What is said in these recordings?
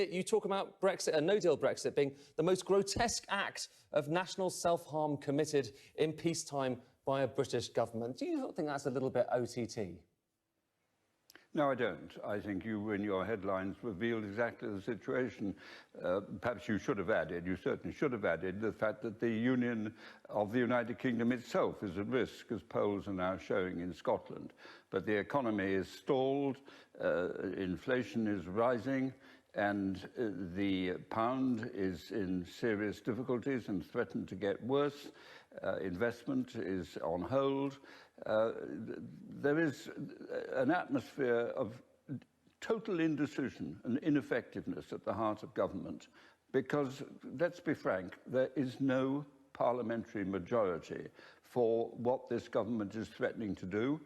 You talk about Brexit, a no-deal Brexit, being the most grotesque act of national self-harm committed in peacetime by a British government. Do you not think that's a little bit OTT? No, I don't. I think you, in your headlines, revealed exactly the situation. Perhaps you should have added, you certainly should have added, the fact that the union of the United Kingdom itself is at risk, as polls are now showing in Scotland. But the economy is stalled, inflation is rising, and the pound is in serious difficulties and threatened to get worse. Investment is on hold. There is an atmosphere of total indecision and ineffectiveness at the heart of government because, let's be frank, there is no parliamentary majority for what this government is threatening to do.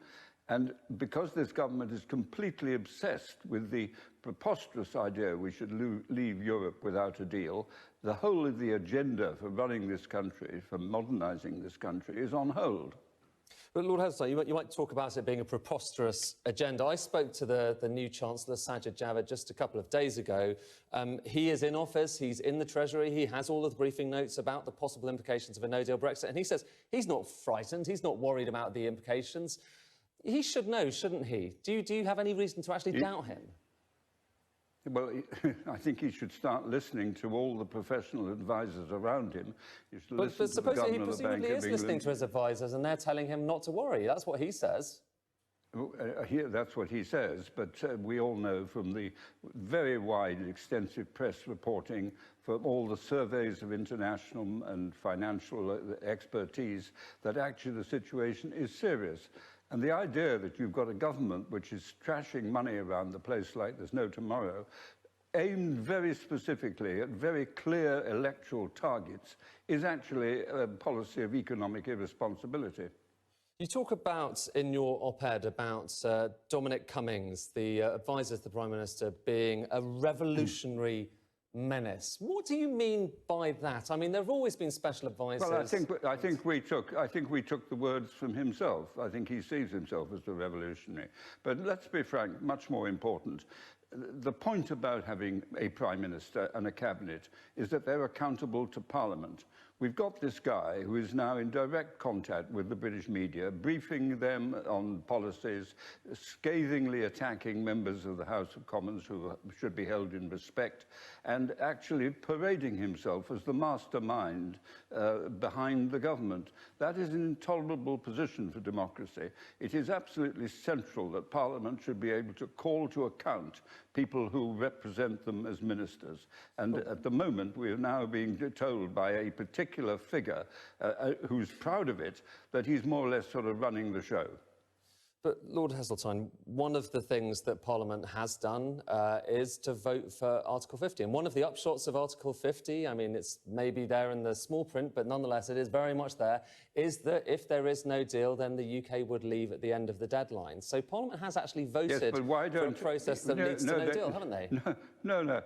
And because this government is completely obsessed with the preposterous idea we should leave Europe without a deal, the whole of the agenda for running this country, for modernising this country, is on hold. But Lord Heseltine, you might talk about it being a preposterous agenda. I spoke to the new Chancellor, Sajid Javid, just a couple of days ago. He is in office, he's in the Treasury, he has all of the briefing notes about the possible implications of a no-deal Brexit, and he says he's not frightened, he's not worried about the implications. He should know, shouldn't he? Do you have any reason to actually doubt him? Well, I think he should start listening to all the professional advisors around him. But supposedly he presumably is listening to his advisors and they're telling him not to worry. That's what he says. That's what he says, but we all know from the very wide and extensive press reporting, from all the surveys of international and financial expertise, that actually the situation is serious. And the idea that you've got a government which is trashing money around the place like there's no tomorrow, aimed very specifically at very clear electoral targets, is actually a policy of economic irresponsibility. You talk about, in your op-ed, about Dominic Cummings, the advisor to the Prime Minister, being a revolutionary menace. What do you mean by that? I mean, there have always been special advisors. Well, I think we took the words from himself. I think he sees himself as the revolutionary. But let's be frank, much more important. The point about having a Prime Minister and a Cabinet is that they're accountable to Parliament. We've got this guy who is now in direct contact with the British media, briefing them on policies, scathingly attacking members of the House of Commons who should be held in respect, and actually parading himself as the mastermind behind the government. That is an intolerable position for democracy. It is absolutely central that Parliament should be able to call to account people who represent them as ministers. And at the moment, we are now being told by a particular figure who's proud of it that he's more or less sort of running the show. But, Lord Heseltine, one of the things that Parliament has done is to vote for Article 50. And one of the upshots of Article 50, I mean, it's maybe there in the small print, but nonetheless it is very much there, is that if there is no deal, then the UK would leave at the end of the deadline. So Parliament has actually voted for a process that leads to no deal, haven't they? No.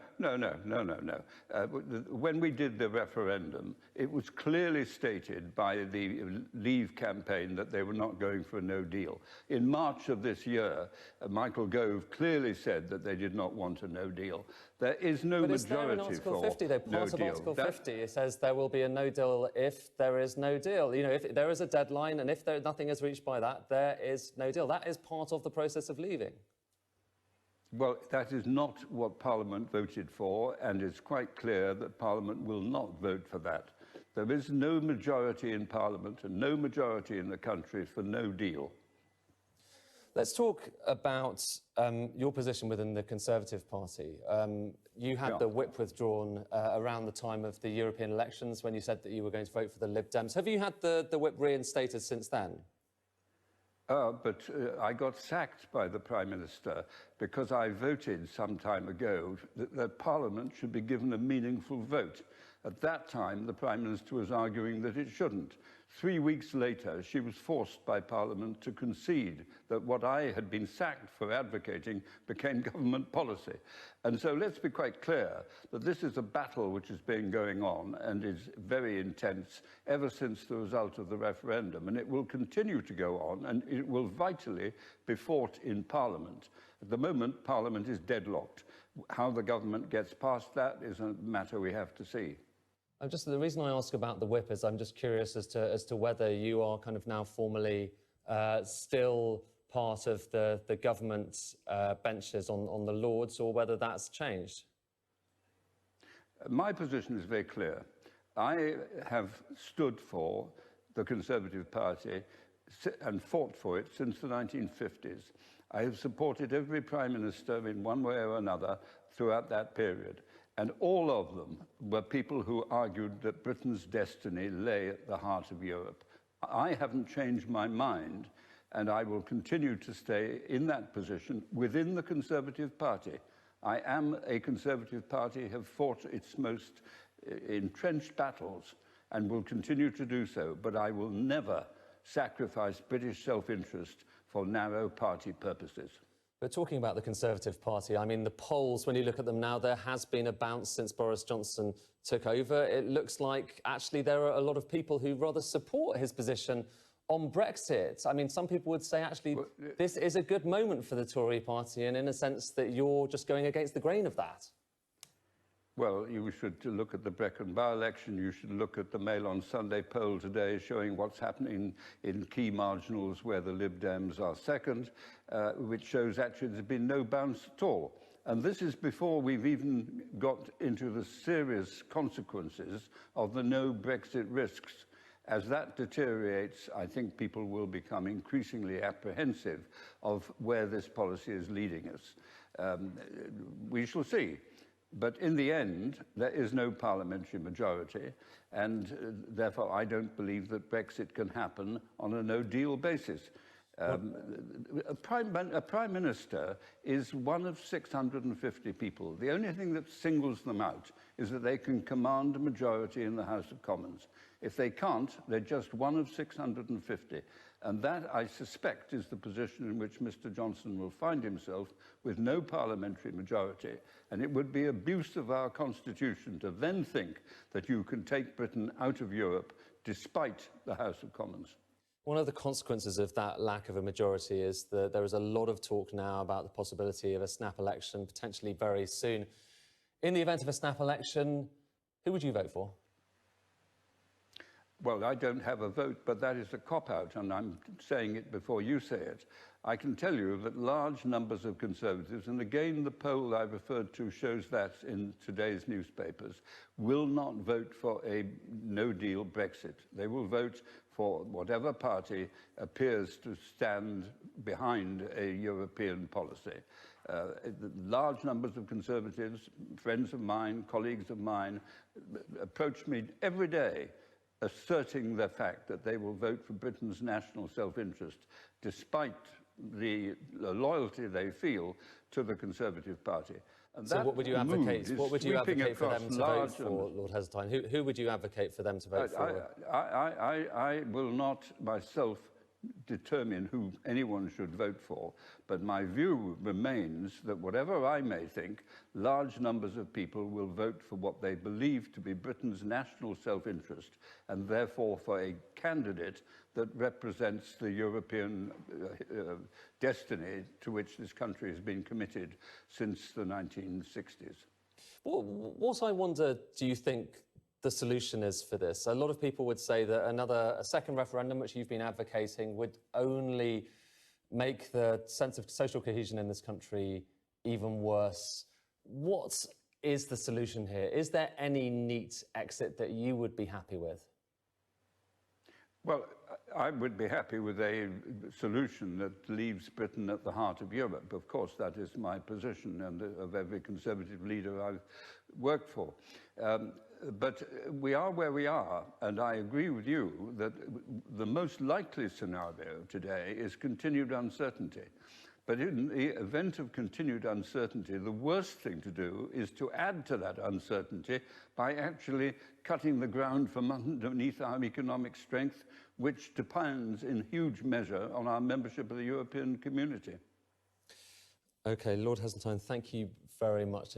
When we did the referendum, it was clearly stated by the Leave campaign that they were not going for a no deal. In March of this year, Michael Gove clearly said that they did not want a no deal. There is no majority for no deal. But is there in Article 50, though? Part of Article 50, it says there will be a no deal if there is no deal. You know, if there is a deadline and if nothing is reached by that, there is no deal. That is part of the process of leaving. Well, that is not what Parliament voted for, and it's quite clear that Parliament will not vote for that. There is no majority in Parliament and no majority in the country for no deal. Let's talk about your position within the Conservative Party. You had the whip withdrawn around the time of the European elections when you said that you were going to vote for the Lib Dems. Have you had the whip reinstated since then? But I got sacked by the Prime Minister because I voted some time ago that Parliament should be given a meaningful vote. At that time, the Prime Minister was arguing that it shouldn't. 3 weeks later, she was forced by Parliament to concede that what I had been sacked for advocating became government policy. And so let's be quite clear that this is a battle which has been going on and is very intense ever since the result of the referendum. And it will continue to go on, and it will vitally be fought in Parliament. At the moment, Parliament is deadlocked. How the government gets past that is a matter we have to see. The reason I ask about the whip is I'm just curious as to whether you are kind of now formally still part of the government benches on the Lords, or whether that's changed. My position is very clear. I have stood for the Conservative Party and fought for it since the 1950s. I have supported every Prime Minister in one way or another throughout that period. And all of them were people who argued that Britain's destiny lay at the heart of Europe. I haven't changed my mind, and I will continue to stay in that position within the Conservative Party. I am a Conservative Party, have fought its most entrenched battles and will continue to do so, but I will never sacrifice British self-interest for narrow party purposes. But talking about the Conservative Party, I mean, the polls, when you look at them now, there has been a bounce since Boris Johnson took over. It looks like actually there are a lot of people who rather support his position on Brexit. I mean, some people would say actually this is a good moment for the Tory party, and in a sense that you're just going against the grain of that. Well, you should look at the Brecon by-election. You should look at the Mail on Sunday poll today showing what's happening in key marginals where the Lib Dems are second, which shows actually there's been no bounce at all. And this is before we've even got into the serious consequences of the no Brexit risks. As that deteriorates, I think people will become increasingly apprehensive of where this policy is leading us. We shall see. But in the end, there is no parliamentary majority, and therefore I don't believe that Brexit can happen on a no-deal basis. A prime minister is one of 650 people. The only thing that singles them out is that they can command a majority in the House of Commons. If they can't, they're just one of 650. And that, I suspect, is the position in which Mr. Johnson will find himself with no parliamentary majority. And it would be abuse of our Constitution to then think that you can take Britain out of Europe despite the House of Commons. One of the consequences of that lack of a majority is that there is a lot of talk now about the possibility of a snap election, potentially very soon. In the event of a snap election, who would you vote for? Well, I don't have a vote, but that is a cop-out, and I'm saying it before you say it. I can tell you that large numbers of Conservatives, and again the poll I referred to shows that in today's newspapers, will not vote for a no-deal Brexit. They will vote for whatever party appears to stand behind a European policy. Large numbers of Conservatives, friends of mine, colleagues of mine, approach me every day asserting the fact that they will vote for Britain's national self-interest, despite the loyalty they feel to the Conservative Party. And so what would you advocate? What would you advocate for them to vote for, Lord Heseltine? Who would you advocate for them to vote for? I will not myself determine who anyone should vote for, but my view remains that whatever I may think, large numbers of people will vote for what they believe to be Britain's national self-interest, and therefore for a candidate that represents the European destiny to which this country has been committed since the 1960s. What I wonder, do you think the solution is for this? A lot of people would say that a second referendum, which you've been advocating, would only make the sense of social cohesion in this country even worse. What is the solution here? Is there any neat exit that you would be happy with? Well, I would be happy with a solution that leaves Britain at the heart of Europe. Of course, that is my position and of every Conservative leader I've worked for. But we are where we are, and I agree with you that the most likely scenario today is continued uncertainty. But in the event of continued uncertainty, the worst thing to do is to add to that uncertainty by actually cutting the ground from underneath our economic strength, which depends in huge measure on our membership of the European community. OK, Lord Heseltine, thank you very much.